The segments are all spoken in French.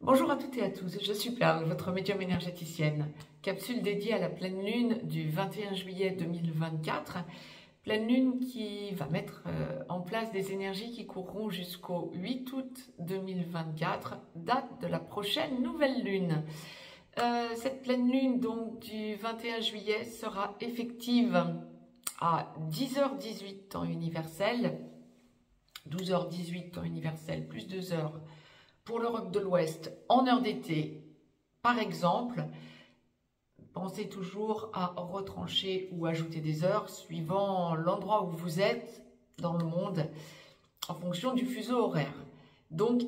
Bonjour à toutes et à tous, je suis Perle, votre médium énergéticienne. Capsule dédiée à la pleine lune du 21 juillet 2024. Pleine lune qui va mettre en place des énergies qui courront jusqu'au 8 août 2024, date de la prochaine nouvelle lune. Cette pleine lune donc du 21 juillet sera effective à 10h18 temps universel, 12h18 temps universel plus 2 heures pour l'Europe de l'Ouest en heure d'été. Par exemple, pensez toujours à retrancher ou ajouter des heures suivant l'endroit où vous êtes dans le monde en fonction du fuseau horaire. Donc,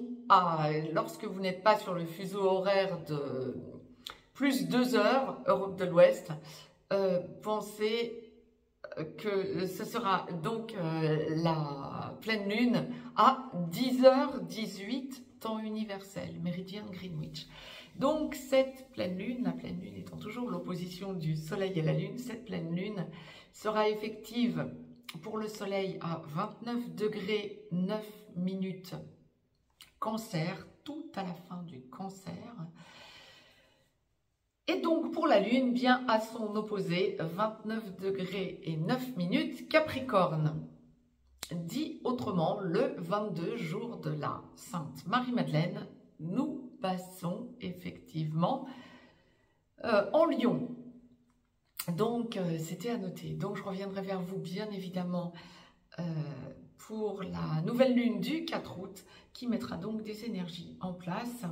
lorsque vous n'êtes pas sur le fuseau horaire de plus 2 heures, Europe de l'Ouest, pensez que ce sera donc la pleine lune à 10h18 temps universel, méridien Greenwich. Donc cette pleine lune, la pleine lune étant toujours l'opposition du soleil et la lune, cette pleine lune sera effective pour le soleil à 29 degrés 9 minutes Cancer, tout à la fin du Cancer. Et donc pour la lune, bien à son opposé, 29 degrés et 9 minutes Capricorne. Dit autrement, le 22 jour de la Sainte Marie-Madeleine, nous passons effectivement en Lion. Donc c'était à noter. Donc je reviendrai vers vous bien évidemment pour la nouvelle lune du 4 août qui mettra donc des énergies en place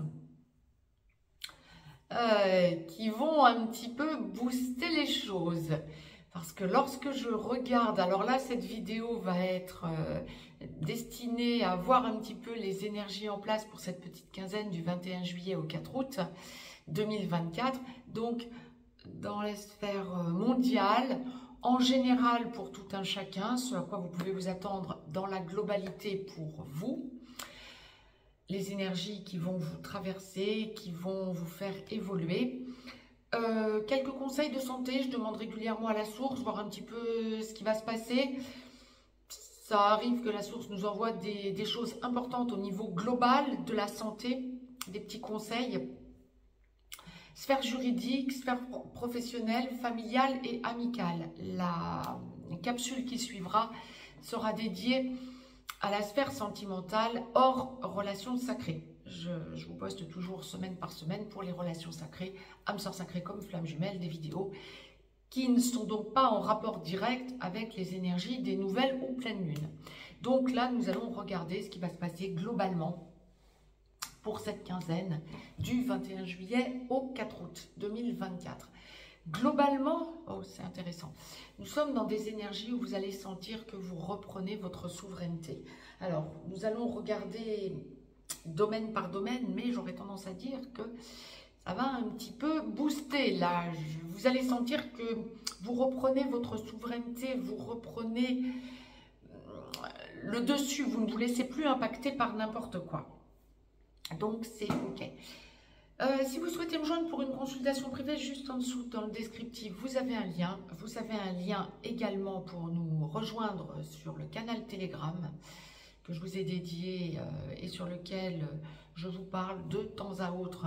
qui vont un petit peu booster les choses. Parce que lorsque je regarde, alors là cette vidéo va être destinée à voir un petit peu les énergies en place pour cette petite quinzaine du 21 juillet au 4 août 2024. Donc dans la sphère mondiale, en général pour tout un chacun, ce à quoi vous pouvez vous attendre dans la globalité pour vous. Les énergies qui vont vous traverser, qui vont vous faire évoluer. Quelques conseils de santé, je demande régulièrement à la source, voir un petit peu ce qui va se passer. Ça arrive que la source nous envoie des choses importantes au niveau global de la santé, des petits conseils. Sphère juridique, sphère professionnelle, familiale et amicale. La capsule qui suivra sera dédiée à la sphère sentimentale hors relations sacrées. Je vous poste toujours semaine par semaine pour les relations sacrées, âmes sœurs sacrées comme flammes jumelles, des vidéos qui ne sont donc pas en rapport direct avec les énergies des nouvelles ou pleines lunes. Donc là, nous allons regarder ce qui va se passer globalement pour cette quinzaine du 21 juillet au 4 août 2024. Globalement, oh, c'est intéressant, nous sommes dans des énergies où vous allez sentir que vous reprenez votre souveraineté. Alors, nous allons regarder domaine par domaine, mais j'aurais tendance à dire que ça va un petit peu booster là. Vous allez sentir que vous reprenez votre souveraineté, vous reprenez le dessus, vous ne vous laissez plus impacter par n'importe quoi. Donc, c'est OK. Si vous souhaitez me joindre pour une consultation privée, juste en dessous dans le descriptif, vous avez un lien. Vous avez un lien également pour nous rejoindre sur le canal Telegram que je vous ai dédié et sur lequel je vous parle de temps à autre.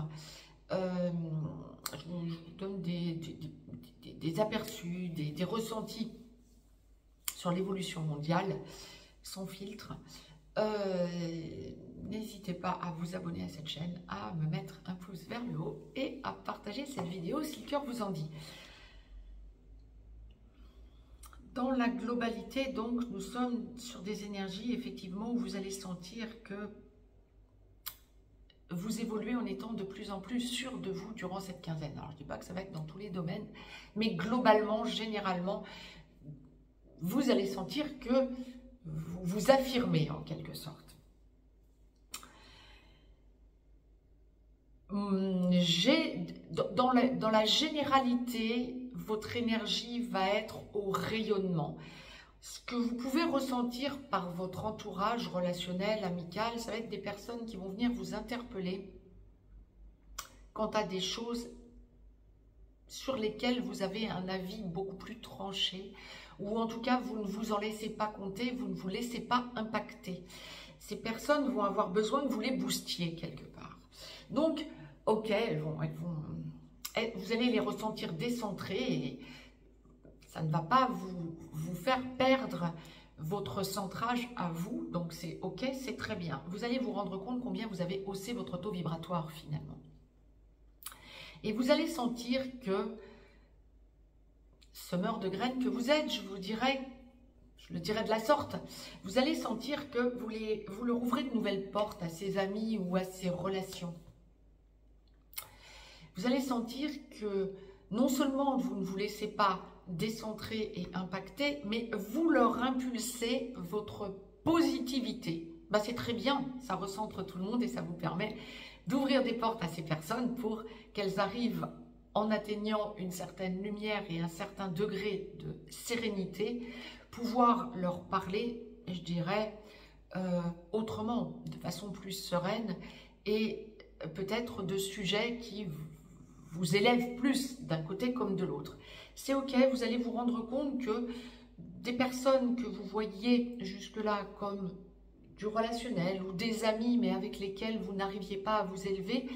Je vous donne des aperçus, des ressentis sur l'évolution mondiale, sans filtre. N'hésitez pas à vous abonner à cette chaîne, à me mettre un pouce vers le haut et à partager cette vidéo si le cœur vous en dit. Dans la globalité, donc, nous sommes sur des énergies, effectivement, où vous allez sentir que vous évoluez en étant de plus en plus sûr de vous durant cette quinzaine. Alors, je ne dis pas que ça va être dans tous les domaines, mais globalement, généralement, vous allez sentir que vous vous affirmez en quelque sorte. Dans la généralité, votre énergie va être au rayonnement. Ce que vous pouvez ressentir par votre entourage relationnel, amical, ça va être des personnes qui vont venir vous interpeller quant à des choses sur lesquelles vous avez un avis beaucoup plus tranché, ou en tout cas, vous ne vous en laissez pas compter, vous ne vous laissez pas impacter. Ces personnes vont avoir besoin que vous les boostiez quelque part. Donc, ok, vous allez les ressentir décentrées et ça ne va pas vous faire perdre votre centrage à vous. Donc, c'est ok, c'est très bien. Vous allez vous rendre compte combien vous avez haussé votre taux vibratoire finalement. Et vous allez sentir que, semeur de graines que vous êtes, je le dirais de la sorte, vous allez sentir que vous leur ouvrez de nouvelles portes à ses amis ou à ses relations. Vous allez sentir que non seulement vous ne vous laissez pas décentrer et impacter, mais vous leur impulsez votre positivité. Ben, c'est très bien, ça recentre tout le monde et ça vous permet d'ouvrir des portes à ces personnes pour qu'elles arrivent, en atteignant une certaine lumière et un certain degré de sérénité, pouvoir leur parler, je dirais, autrement, de façon plus sereine et peut-être de sujets qui vous élèvent plus d'un côté comme de l'autre. C'est ok, vous allez vous rendre compte que des personnes que vous voyiez jusque-là comme du relationnel ou des amis mais avec lesquels vous n'arriviez pas à vous élever,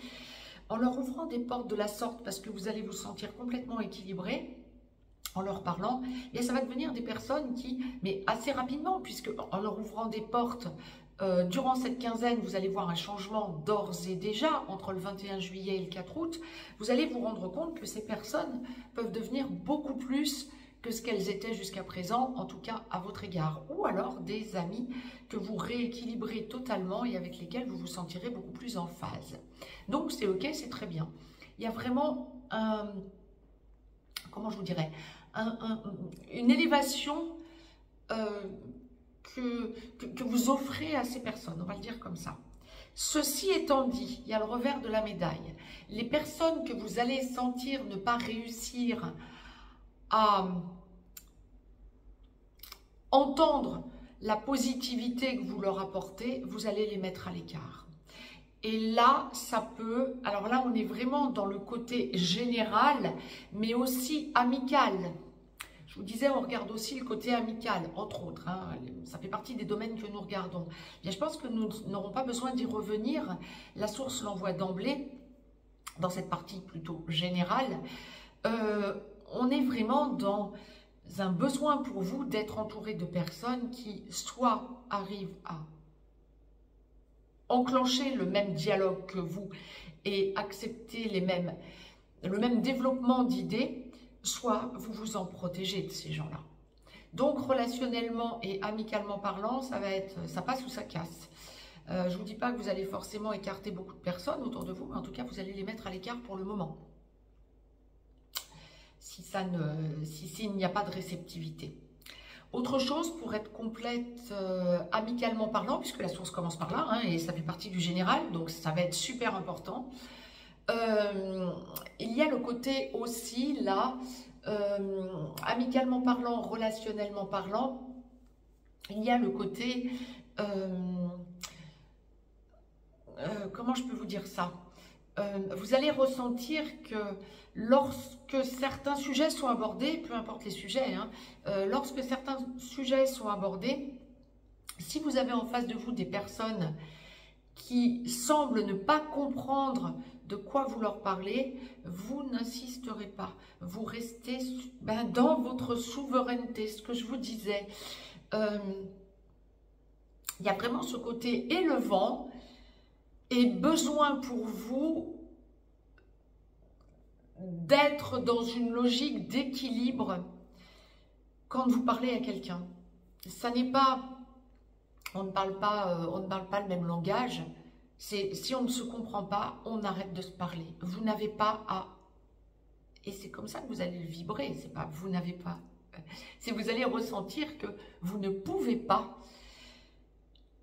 en leur ouvrant des portes de la sorte parce que vous allez vous sentir complètement équilibré, en leur parlant, et ça va devenir des personnes qui, mais assez rapidement, puisque en leur ouvrant des portes, durant cette quinzaine, vous allez voir un changement d'ores et déjà, entre le 21 juillet et le 4 août, vous allez vous rendre compte que ces personnes peuvent devenir beaucoup plus que ce qu'elles étaient jusqu'à présent, en tout cas à votre égard, ou alors des amis que vous rééquilibrez totalement et avec lesquels vous vous sentirez beaucoup plus en phase. Donc c'est ok, c'est très bien. Il y a vraiment comment je vous dirais, une élévation que vous offrez à ces personnes, on va le dire comme ça. Ceci étant dit, il y a le revers de la médaille. Les personnes que vous allez sentir ne pas réussir à entendre la positivité que vous leur apportez, vous allez les mettre à l'écart. Et là, ça peut... Alors là, on est vraiment dans le côté général, mais aussi amical. Je vous disais, on regarde aussi le côté amical, entre autres. Hein, ça fait partie des domaines que nous regardons. Bien, je pense que nous n'aurons pas besoin d'y revenir. La source l'envoie d'emblée, dans cette partie plutôt générale. On est vraiment dans un besoin pour vous d'être entouré de personnes qui soit arrivent à enclencher le même dialogue que vous et accepter le même développement d'idées, soit vous vous en protégez de ces gens-là. Donc relationnellement et amicalement parlant, ça passe ou ça casse. Je ne vous dis pas que vous allez forcément écarter beaucoup de personnes autour de vous, mais en tout cas vous allez les mettre à l'écart pour le moment. S'il n'y a pas de réceptivité. Autre chose, pour être complète amicalement parlant, puisque la source commence par là, hein, et ça fait partie du général, donc ça va être super important. Il y a le côté aussi, là, amicalement parlant, relationnellement parlant, il y a le côté, comment je peux vous dire ça? Vous allez ressentir que lorsque certains sujets sont abordés, peu importe les sujets, hein, lorsque certains sujets sont abordés, si vous avez en face de vous des personnes qui semblent ne pas comprendre de quoi vous leur parlez, vous n'insisterez pas. Vous restez dans votre souveraineté, ce que je vous disais. Il y a vraiment ce côté élevant et besoin pour vous d'être dans une logique d'équilibre quand vous parlez à quelqu'un. Ça n'est pas, on ne parle pas le même langage. Si on ne se comprend pas, on arrête de se parler. Vous n'avez pas à, et c'est comme ça que vous allez le vibrer. C'est pas vous n'avez pas, c'est vous allez ressentir que vous ne pouvez pas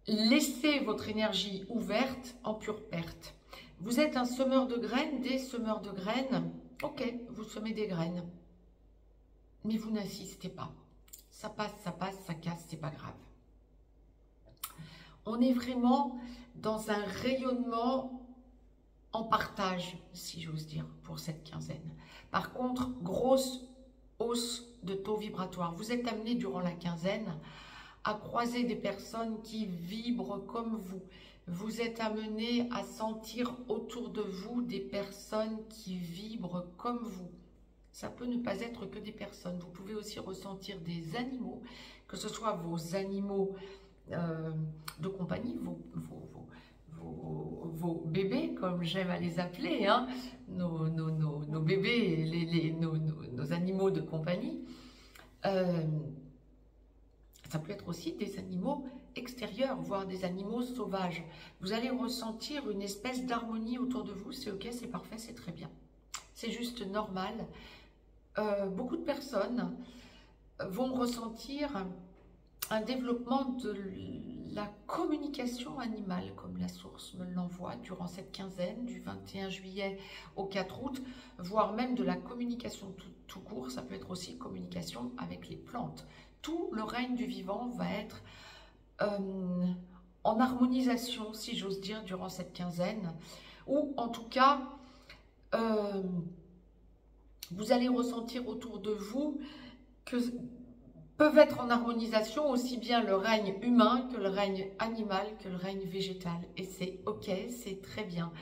laisser votre énergie ouverte en pure perte. Vous êtes un semeur de graines, des semeurs de graines. Ok, vous semez des graines. Mais vous n'insistez pas. Ça passe, ça casse, c'est pas grave. On est vraiment dans un rayonnement en partage, si j'ose dire, pour cette quinzaine. Par contre, grosse hausse de taux vibratoire. Vous êtes amené durant la quinzaine à croiser des personnes qui vibrent comme vous, vous êtes amené à sentir autour de vous des personnes qui vibrent comme vous. Ça peut ne pas être que des personnes. Vous pouvez aussi ressentir des animaux, que ce soit vos animaux de compagnie, vos bébés, comme j'aime à les appeler, hein, nos bébés, nos animaux de compagnie. Ça peut être aussi des animaux extérieurs, voire des animaux sauvages. Vous allez ressentir une espèce d'harmonie autour de vous, c'est ok, c'est parfait, c'est très bien. C'est juste normal. Beaucoup de personnes vont ressentir un développement de la communication animale, comme la source me l'envoie, durant cette quinzaine, du 21 juillet au 4 août, voire même de la communication tout court. Ça peut être aussi communication avec les plantes. Tout le règne du vivant va être en harmonisation, si j'ose dire, durant cette quinzaine, ou en tout cas, vous allez ressentir autour de vous que peuvent être en harmonisation aussi bien le règne humain que le règne animal, que le règne végétal. Et c'est ok, c'est très bien.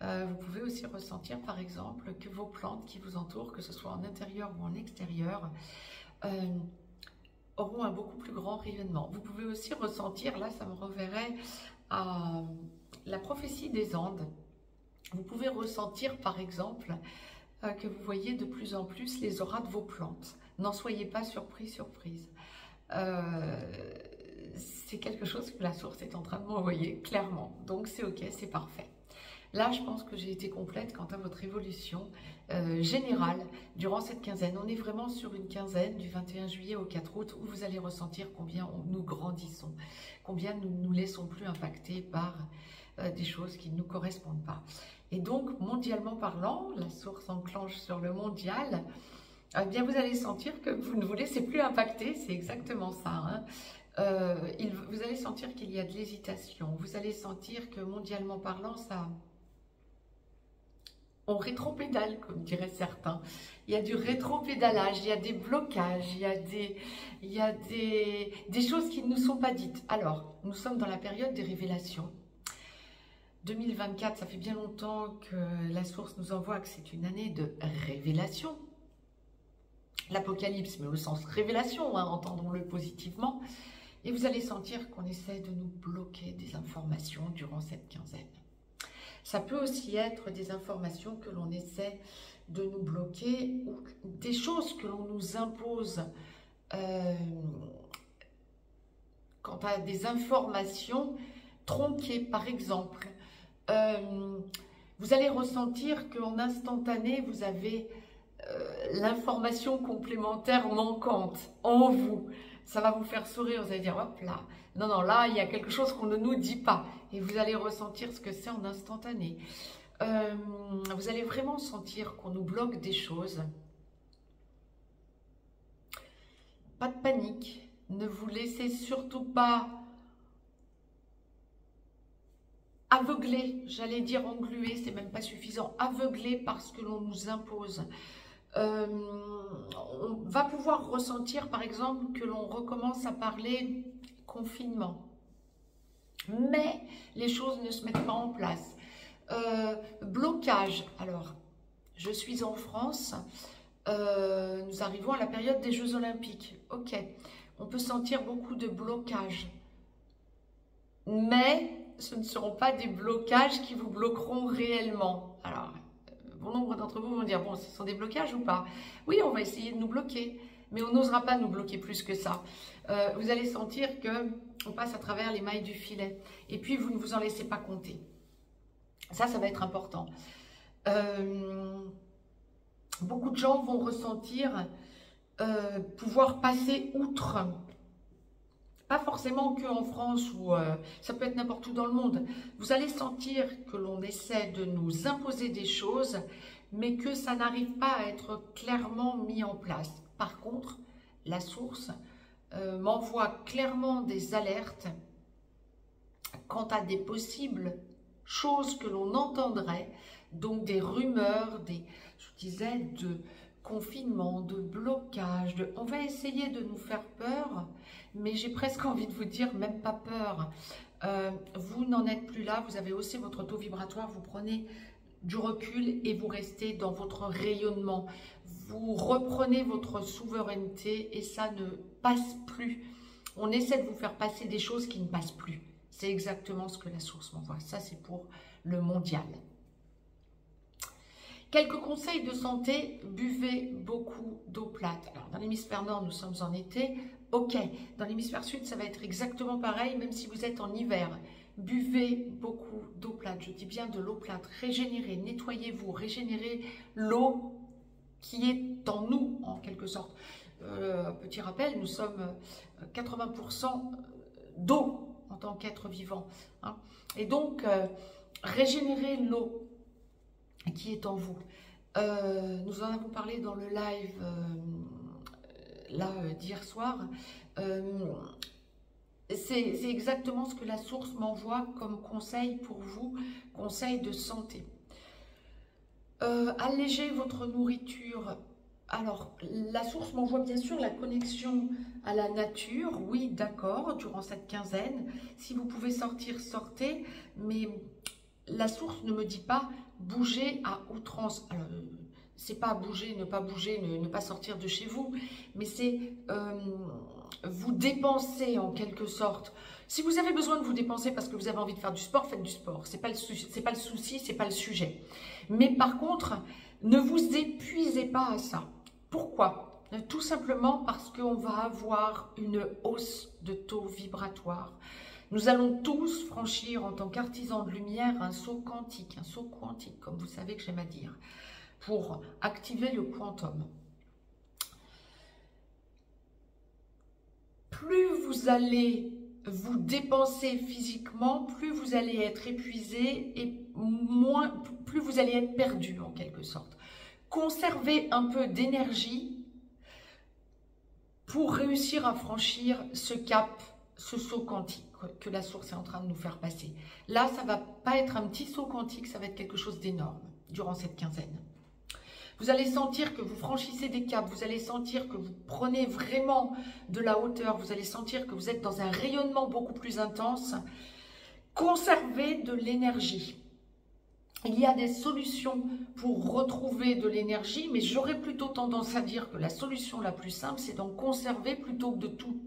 Vous pouvez aussi ressentir par exemple que vos plantes qui vous entourent, que ce soit en intérieur ou en extérieur, auront un beaucoup plus grand rayonnement. Vous pouvez aussi ressentir, là ça me reverrait à la prophétie des Andes. Vous pouvez ressentir par exemple que vous voyez de plus en plus les auras de vos plantes. N'en soyez pas surpris, surprise. C'est quelque chose que la source est en train de m'envoyer, clairement. Donc c'est ok, c'est parfait. Là, je pense que j'ai été complète quant à votre évolution générale durant cette quinzaine. On est vraiment sur une quinzaine du 21 juillet au 4 août où vous allez ressentir combien nous grandissons, combien nous ne nous laissons plus impacter par des choses qui ne nous correspondent pas. Et donc, mondialement parlant, la source enclenche sur le mondial, eh bien vous allez sentir que vous ne vous laissez plus impacter, c'est exactement ça. Hein. Vous allez sentir qu'il y a de l'hésitation, vous allez sentir que mondialement parlant, on rétropédale, comme diraient certains. Il y a du rétropédalage, il y a des blocages, il y a des choses qui ne nous sont pas dites. Alors, nous sommes dans la période des révélations. 2024, ça fait bien longtemps que la source nous envoie que c'est une année de révélation. L'Apocalypse, mais au sens révélation, hein, entendons-le positivement. Et vous allez sentir qu'on essaie de nous bloquer des informations durant cette quinzaine. Ça peut aussi être des informations que l'on essaie de nous bloquer ou des choses que l'on nous impose quant à des informations tronquées, par exemple. Vous allez ressentir qu'en instantané, vous avez l'information complémentaire manquante en vous. Ça va vous faire sourire, vous allez dire, hop là, non, là, il y a quelque chose qu'on ne nous dit pas. Et vous allez ressentir ce que c'est en instantané. Vous allez vraiment sentir qu'on nous bloque des choses. Pas de panique. Ne vous laissez surtout pas aveugler, j'allais dire engluer, c'est même pas suffisant. Aveugler parce que l'on nous impose. On va pouvoir ressentir par exemple que l'on recommence à parler confinement, mais les choses ne se mettent pas en place. Blocage, alors je suis en France, nous arrivons à la période des Jeux Olympiques, ok, on peut sentir beaucoup de blocages, mais ce ne seront pas des blocages qui vous bloqueront réellement. Alors bon nombre d'entre vous vont dire, bon, ce sont des blocages ou pas? Oui, on va essayer de nous bloquer, mais on n'osera pas nous bloquer plus que ça. Vous allez sentir qu'on passe à travers les mailles du filet. Et puis, vous ne vous en laissez pas compter. Ça va être important. Beaucoup de gens vont ressentir pouvoir passer outre. Pas forcément qu'en France, ou ça peut être n'importe où dans le monde. Vous allez sentir que l'on essaie de nous imposer des choses, mais que ça n'arrive pas à être clairement mis en place. Par contre, la source m'envoie clairement des alertes quant à des possibles choses que l'on entendrait, donc des rumeurs, je disais, de confinement, de blocage, on va essayer de nous faire peur, mais j'ai presque envie de vous dire, même pas peur. Vous n'en êtes plus là, vous avez haussé votre taux vibratoire, vous prenez du recul et vous restez dans votre rayonnement. Vous reprenez votre souveraineté et ça ne passe plus. On essaie de vous faire passer des choses qui ne passent plus. C'est exactement ce que la source m'envoie. Ça, c'est pour le mondial. Quelques conseils de santé, buvez beaucoup d'eau plate. Alors, dans l'hémisphère nord, nous sommes en été. Ok, dans l'hémisphère sud, ça va être exactement pareil, même si vous êtes en hiver. Buvez beaucoup d'eau plate. Je dis bien de l'eau plate. Régénérez, nettoyez-vous, régénérez l'eau qui est en nous, en quelque sorte. Petit rappel, nous sommes 80% d'eau en tant qu'être vivant. Hein. Et donc, régénérez l'eau qui est en vous. Nous en avons parlé dans le live d'hier soir. C'est exactement ce que la source m'envoie comme conseil pour vous, conseil de santé. Allégez votre nourriture. Alors, la source m'envoie bien sûr la connexion à la nature. Oui, d'accord, durant cette quinzaine. Si vous pouvez sortir, sortez. Mais la source ne me dit pas bouger à outrance. Alors, c'est pas bouger, ne pas sortir de chez vous. Mais c'est vous dépenser en quelque sorte. Si vous avez besoin de vous dépenser parce que vous avez envie de faire du sport, faites du sport. C'est pas le souci, c'est pas le sujet. Mais par contre, ne vous épuisez pas à ça. Pourquoi? Tout simplement parce qu'on va avoir une hausse de taux vibratoire. Nous allons tous franchir en tant qu'artisans de lumière un saut quantique, comme vous savez que j'aime à dire, pour activer le quantum. Plus vous allez vous dépenser physiquement, plus vous allez être épuisé et plus vous allez être perdu en quelque sorte. Conservez un peu d'énergie pour réussir à franchir ce cap, ce saut quantique que la source est en train de nous faire passer. Là, ça ne va pas être un petit saut quantique, ça va être quelque chose d'énorme durant cette quinzaine. Vous allez sentir que vous franchissez des caps, vous allez sentir que vous prenez vraiment de la hauteur, vous allez sentir que vous êtes dans un rayonnement beaucoup plus intense. Conservez de l'énergie. Il y a des solutions pour retrouver de l'énergie, mais j'aurais plutôt tendance à dire que la solution la plus simple, c'est d'en conserver plutôt que de tout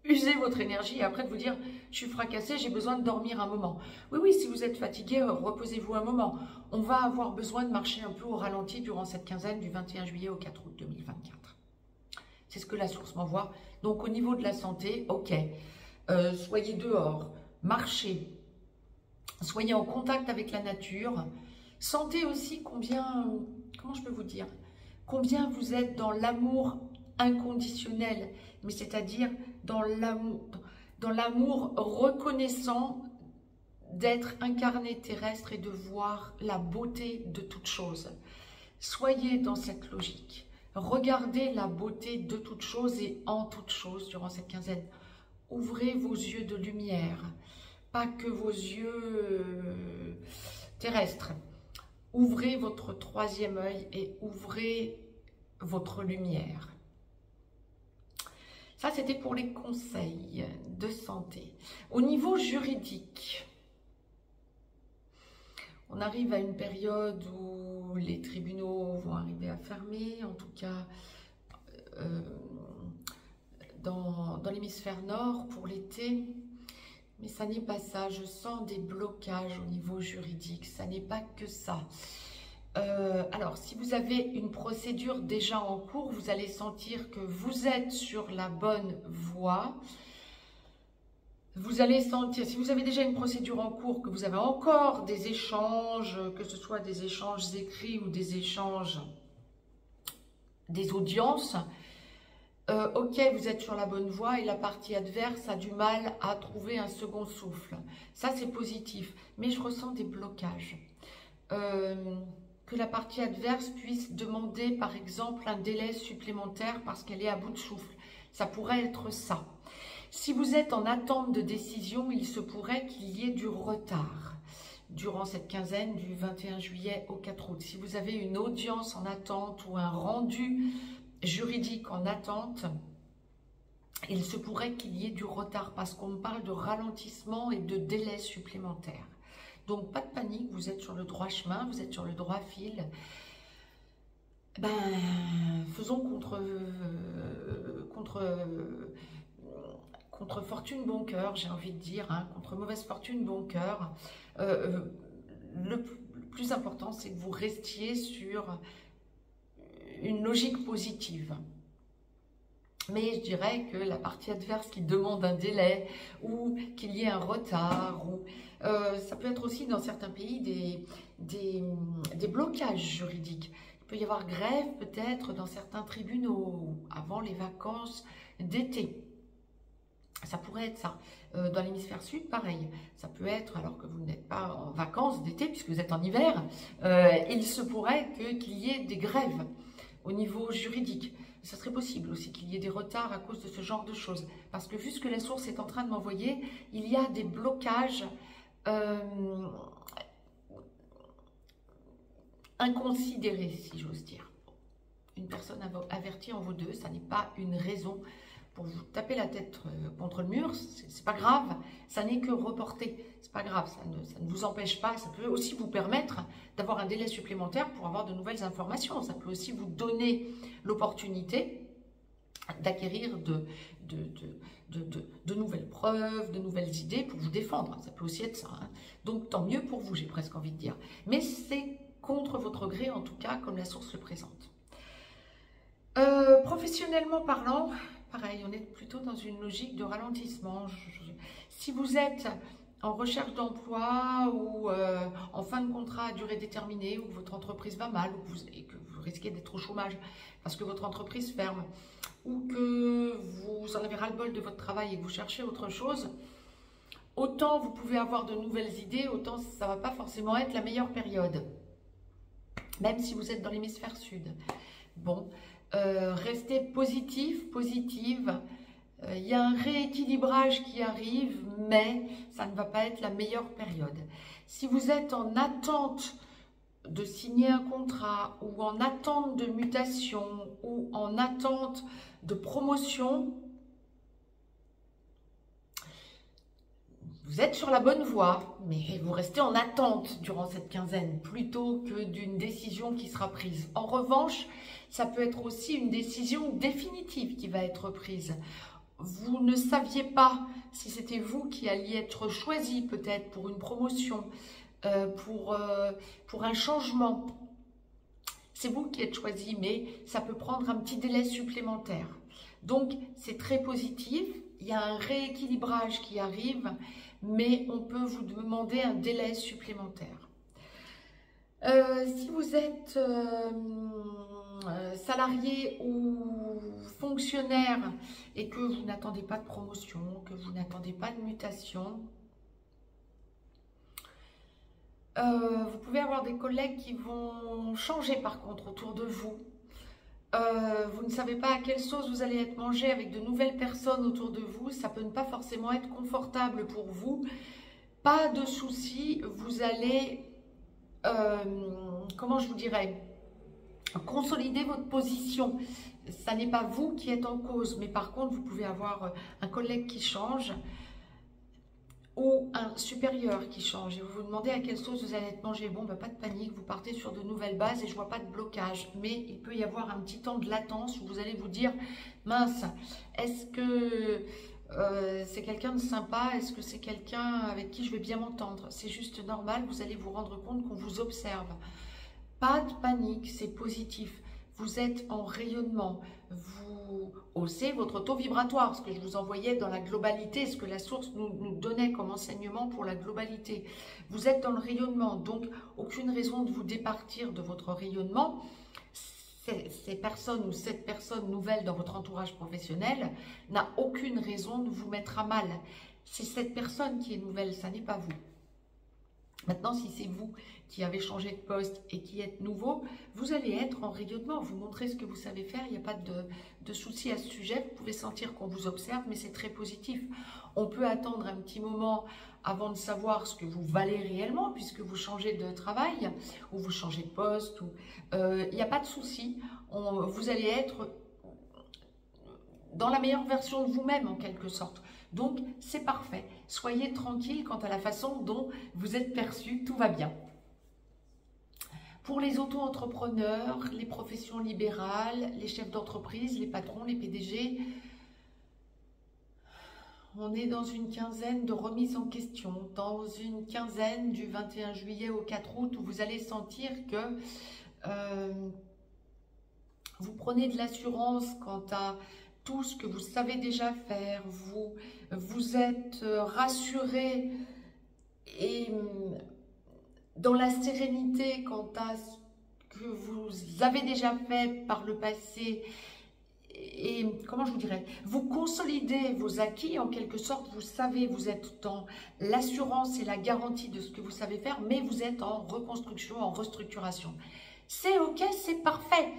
user votre énergie et après de vous dire « je suis fracassé, j'ai besoin de dormir un moment ». Oui, si vous êtes fatigué, reposez-vous un moment. On va avoir besoin de marcher un peu au ralenti durant cette quinzaine du 21 juillet au 4 août 2024. C'est ce que la source m'envoie. Donc au niveau de la santé, ok, soyez dehors, marchez, soyez en contact avec la nature. Sentez aussi combien, comment je peux vous dire, combien vous êtes dans l'amour inconditionnel, mais c'est-à-dire dans l'amour reconnaissant d'être incarné terrestre et de voir la beauté de toute chose. Soyez dans cette logique. Regardez la beauté de toute chose et en toute chose durant cette quinzaine. Ouvrez vos yeux de lumière, pas que vos yeux terrestres. Ouvrez votre troisième œil et ouvrez votre lumière. Ça, c'était pour les conseils de santé. Au niveau juridique, on arrive à une période où les tribunaux vont arriver à fermer, en tout cas dans l'hémisphère nord pour l'été. Mais ça n'est pas ça, je sens des blocages au niveau juridique, ça n'est pas que ça. Alors, si vous avez une procédure déjà en cours, vous allez sentir que vous êtes sur la bonne voie. Vous allez sentir, si vous avez déjà une procédure en cours, que vous avez encore des échanges, que ce soit des échanges écrits ou des échanges, des audiences, ok, vous êtes sur la bonne voie et la partie adverse a du mal à trouver un second souffle. Ça, c'est positif, mais je ressens des blocages. Que la partie adverse puisse demander, par exemple, un délai supplémentaire parce qu'elle est à bout de souffle. Ça pourrait être ça. Si vous êtes en attente de décision, il se pourrait qu'il y ait du retard durant cette quinzaine du 21 juillet au 4 août. Si vous avez une audience en attente ou un rendu juridique en attente, il se pourrait qu'il y ait du retard parce qu'on parle de ralentissement et de délai supplémentaire. Donc, pas de panique, vous êtes sur le droit chemin, vous êtes sur le droit fil. Ben, faisons contre fortune bon cœur, j'ai envie de dire, hein, contre mauvaise fortune bon cœur. Le plus important, c'est que vous restiez sur une logique positive. Mais je dirais que la partie adverse qui demande un délai ou qu'il y ait un retard, ou ça peut être aussi dans certains pays des blocages juridiques. Il peut y avoir grève peut-être dans certains tribunaux avant les vacances d'été. Ça pourrait être ça. Dans l'hémisphère sud, pareil. Ça peut être, alors que vous n'êtes pas en vacances d'été, puisque vous êtes en hiver, il se pourrait qu'il y ait des grèves au niveau juridique. Ça serait possible aussi qu'il y ait des retards à cause de ce genre de choses. Parce que vu ce que la source est en train de m'envoyer, il y a des blocages inconsidérés, si j'ose dire. Une personne avertie en vaut deux, ça n'est pas une raison pour vous taper la tête contre le mur, c'est pas grave, ça n'est que reporté, c'est pas grave, ça ne vous empêche pas, ça peut aussi vous permettre d'avoir un délai supplémentaire pour avoir de nouvelles informations, ça peut aussi vous donner l'opportunité d'acquérir de nouvelles preuves, de nouvelles idées pour vous défendre, ça peut aussi être ça, hein. Donc tant mieux pour vous, j'ai presque envie de dire, mais c'est contre votre gré en tout cas, comme la source le présente. Professionnellement parlant, pareil, on est plutôt dans une logique de ralentissement. Si vous êtes en recherche d'emploi ou en fin de contrat à durée déterminée, ou que votre entreprise va mal, et que vous risquez d'être au chômage parce que votre entreprise ferme, ou que vous en avez ras-le-bol de votre travail et que vous cherchez autre chose, autant vous pouvez avoir de nouvelles idées, autant ça ne va pas forcément être la meilleure période, même si vous êtes dans l'hémisphère sud. Bon, restez positif, positive. Il y a un rééquilibrage qui arrive, mais ça ne va pas être la meilleure période. Si vous êtes en attente de signer un contrat, ou en attente de mutation, ou en attente de promotion, vous êtes sur la bonne voie, mais vous restez en attente durant cette quinzaine, plutôt que d'une décision qui sera prise. En revanche, ça peut être aussi une décision définitive qui va être prise. Vous ne saviez pas si c'était vous qui alliez être choisi peut-être pour une promotion, pour un changement. C'est vous qui êtes choisi, mais ça peut prendre un petit délai supplémentaire. Donc, c'est très positif. Il y a un rééquilibrage qui arrive, mais on peut vous demander un délai supplémentaire. Si vous êtes salarié ou fonctionnaire et que vous n'attendez pas de promotion, que vous n'attendez pas de mutation, vous pouvez avoir des collègues qui vont changer par contre autour de vous. Vous ne savez pas à quelle sauce vous allez être mangé avec de nouvelles personnes autour de vous. Ça peut ne pas forcément être confortable pour vous. Pas de souci, vous allez, comment je vous dirais, consolider votre position. Ça n'est pas vous qui êtes en cause, mais par contre, vous pouvez avoir un collègue qui change ou un supérieur qui change et vous vous demandez à quelle sauce vous allez être mangé. Bon, bah, pas de panique, vous partez sur de nouvelles bases et je vois pas de blocage, mais il peut y avoir un petit temps de latence où vous allez vous dire, mince, est-ce que c'est quelqu'un de sympa, est-ce que c'est quelqu'un avec qui je vais bien m'entendre? C'est juste normal, vous allez vous rendre compte qu'on vous observe. Pas de panique, c'est positif. Vous êtes en rayonnement, vous haussez votre taux vibratoire, ce que je vous envoyais dans la globalité, ce que la source nous donnait comme enseignement pour la globalité. Vous êtes dans le rayonnement, donc aucune raison de vous départir de votre rayonnement. Ces personnes ou cette personne nouvelle dans votre entourage professionnel n'a aucune raison de vous mettre à mal. C'est cette personne qui est nouvelle, ça n'est pas vous. Maintenant, si c'est vous qui avez changé de poste et qui êtes nouveau, vous allez être en rayonnement, vous montrez ce que vous savez faire, il n'y a pas de souci à ce sujet, vous pouvez sentir qu'on vous observe, mais c'est très positif. On peut attendre un petit moment avant de savoir ce que vous valez réellement, puisque vous changez de travail, ou vous changez de poste, il n'y a pas de souci, vous allez être dans la meilleure version de vous-même en quelque sorte. Donc c'est parfait. Soyez tranquille quant à la façon dont vous êtes perçu, tout va bien. Pour les auto-entrepreneurs, les professions libérales, les chefs d'entreprise, les patrons, les PDG, on est dans une quinzaine de remises en question, dans une quinzaine du 21 juillet au 4 août où vous allez sentir que vous prenez de l'assurance quant à tout ce que vous savez déjà faire, vous êtes rassuré et dans la sérénité quant à ce que vous avez déjà fait par le passé. Et comment je vous dirais, vous consolidez vos acquis en quelque sorte, vous savez, vous êtes dans l'assurance et la garantie de ce que vous savez faire, mais vous êtes en reconstruction, en restructuration. C'est ok, c'est parfait.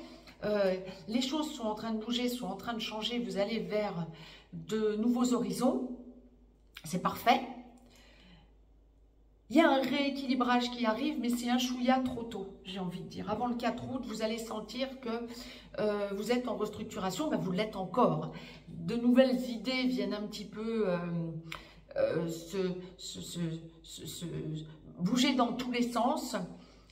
Les choses sont en train de bouger, sont en train de changer, vous allez vers de nouveaux horizons, c'est parfait. Il y a un rééquilibrage qui arrive, mais c'est un chouïa trop tôt, j'ai envie de dire. Avant le 4 août, vous allez sentir que vous êtes en restructuration, ben vous l'êtes encore. De nouvelles idées viennent un petit peu bouger dans tous les sens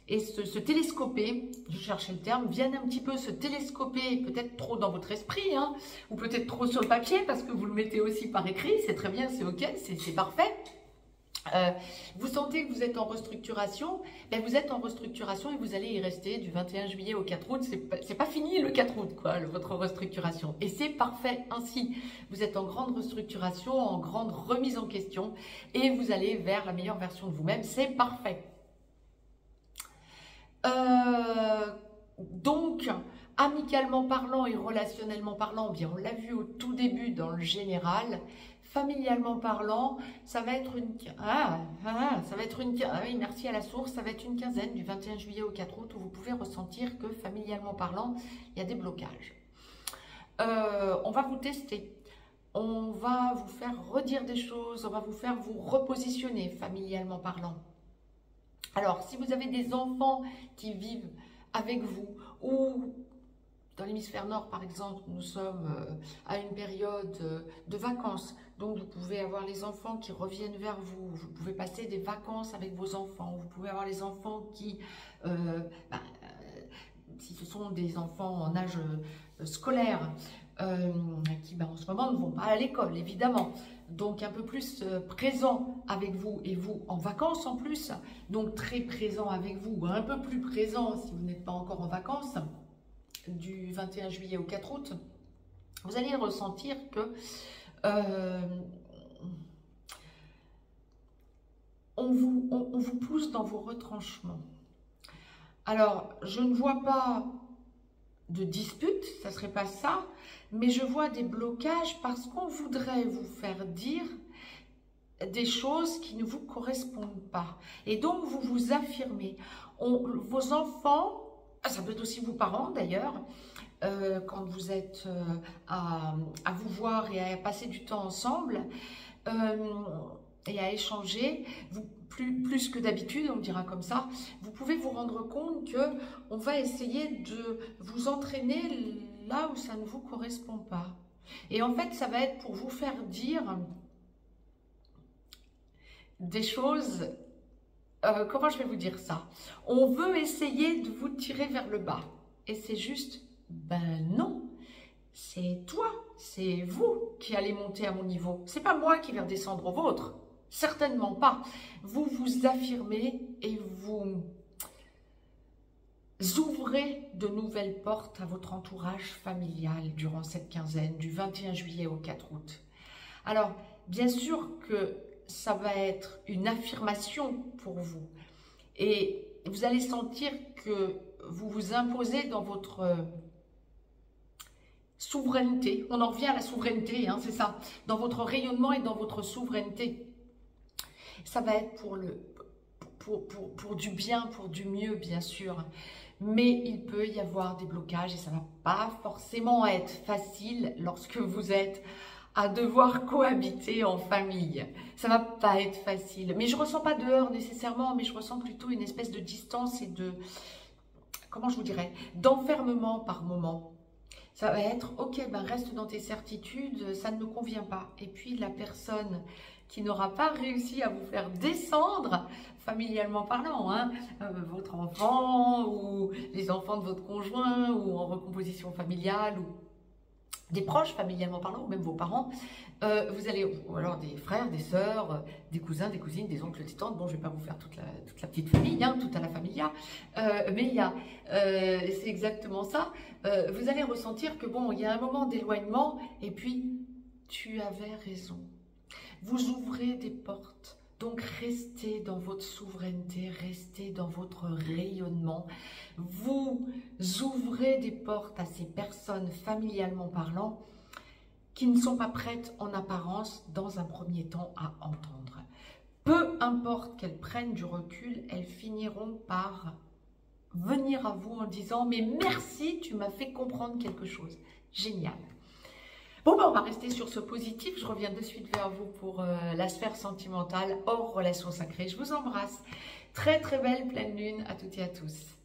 et se télescoper, je cherchais le terme, viennent un petit peu se télescoper, peut-être trop dans votre esprit, hein, ou peut-être trop sur le papier, parce que vous le mettez aussi par écrit, c'est très bien, c'est ok, c'est parfait. Vous sentez que vous êtes en restructuration, ben vous êtes en restructuration et vous allez y rester du 21 juillet au 4 août, c'est pas fini le 4 août quoi, votre restructuration, et c'est parfait ainsi, vous êtes en grande restructuration, en grande remise en question et vous allez vers la meilleure version de vous-même, c'est parfait. Donc, amicalement parlant et relationnellement parlant, bien on l'a vu au tout début dans le général. Familialement parlant, ça va être une... oui, merci à la source, ça va être une quinzaine du 21 juillet au 4 août où vous pouvez ressentir que familialement parlant, il y a des blocages. On va vous tester, on va vous faire redire des choses, on va vous faire vous repositionner familialement parlant. Alors, si vous avez des enfants qui vivent avec vous ou... Dans l'hémisphère nord, par exemple, nous sommes à une période de vacances. Donc, vous pouvez avoir les enfants qui reviennent vers vous. Vous pouvez passer des vacances avec vos enfants. Vous pouvez avoir les enfants qui, si ce sont des enfants en âge scolaire, qui en ce moment ne vont pas à l'école, évidemment. Donc, un peu plus présent avec vous et vous en vacances en plus. Donc, très présent avec vous, un peu plus présent si vous n'êtes pas encore en vacances. Du 21 juillet au 4 août, vous allez ressentir que on vous pousse dans vos retranchements. Alors, je ne vois pas de dispute, ça ne serait pas ça, mais je vois des blocages parce qu'on voudrait vous faire dire des choses qui ne vous correspondent pas. Et donc, vous vous affirmez. Vos enfants... Ça peut être aussi vos parents d'ailleurs, quand vous êtes à vous voir et à passer du temps ensemble et à échanger, plus que d'habitude, on dira comme ça, vous pouvez vous rendre compte qu'on va essayer de vous entraîner là où ça ne vous correspond pas. Et en fait, ça va être pour vous faire dire des choses... comment je vais vous dire ça? On veut essayer de vous tirer vers le bas. Et c'est juste, ben non. C'est toi, c'est vous qui allez monter à mon niveau. C'est pas moi qui vais redescendre au vôtre. Certainement pas. Vous vous affirmez et vous ouvrez de nouvelles portes à votre entourage familial durant cette quinzaine du 21 juillet au 4 août. Alors, bien sûr que ça va être une affirmation pour vous. Et vous allez sentir que vous vous imposez dans votre souveraineté. On en revient à la souveraineté, hein, c'est ça. Dans votre rayonnement et dans votre souveraineté. Ça va être pour du bien, pour du mieux, bien sûr. Mais il peut y avoir des blocages et ça ne va pas forcément être facile lorsque vous êtes à devoir cohabiter en famille. Ça va pas être facile. Mais je ressens pas de heurts nécessairement, mais je ressens plutôt une espèce de distance et de, comment je vous dirais, d'enfermement par moment. Ça va être, ok, ben reste dans tes certitudes, ça ne me convient pas. Et puis la personne qui n'aura pas réussi à vous faire descendre, familialement parlant, hein, votre enfant ou les enfants de votre conjoint ou en recomposition familiale ou des proches familialement parlant, ou même vos parents, vous allez, ou alors des frères, des sœurs, des cousins, des cousines, des oncles, des tantes, bon je ne vais pas vous faire toute la petite famille, hein, toute à la familia, mais il y a, c'est exactement ça, vous allez ressentir que bon, il y a un moment d'éloignement, et puis tu avais raison, vous ouvrez des portes. Donc, restez dans votre souveraineté, restez dans votre rayonnement. Vous ouvrez des portes à ces personnes, familialement parlant, qui ne sont pas prêtes en apparence, dans un premier temps, à entendre. Peu importe qu'elles prennent du recul, elles finiront par venir à vous en disant « Mais merci, tu m'as fait comprendre quelque chose. Génial !» Bon, ben on va rester sur ce positif. Je reviens de suite vers vous pour la sphère sentimentale hors relation sacrée. Je vous embrasse. Très, très belle pleine lune à toutes et à tous.